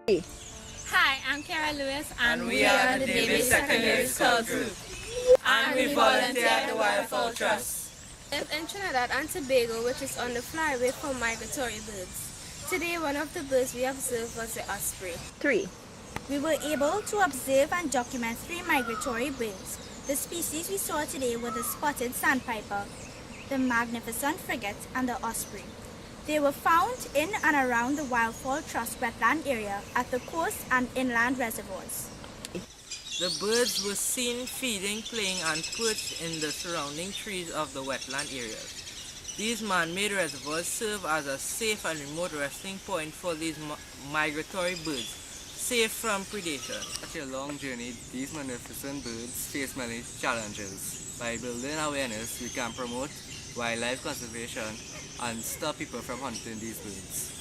Hi, I'm Kara Lewis, and we are the Debe Secondary School Group, and we volunteer at the Wildfowl Trust. live in Trinidad and Tobago, which is on the flyway for migratory birds. Today, one of the birds we observed was the osprey. 3. We were able to observe and document 3 migratory birds. The species we saw today were the spotted sandpiper, the magnificent frigate, and the osprey. They were found in and around the Wildfowl Trust wetland area at the coast and inland reservoirs. The birds were seen feeding, playing, and perched in the surrounding trees of the wetland areas. These man-made reservoirs serve as a safe and remote resting point for these migratory birds, safe from predation. After a long journey, these magnificent birds face many challenges. By building awareness, we can promote wildlife conservation and stop people from hunting these birds.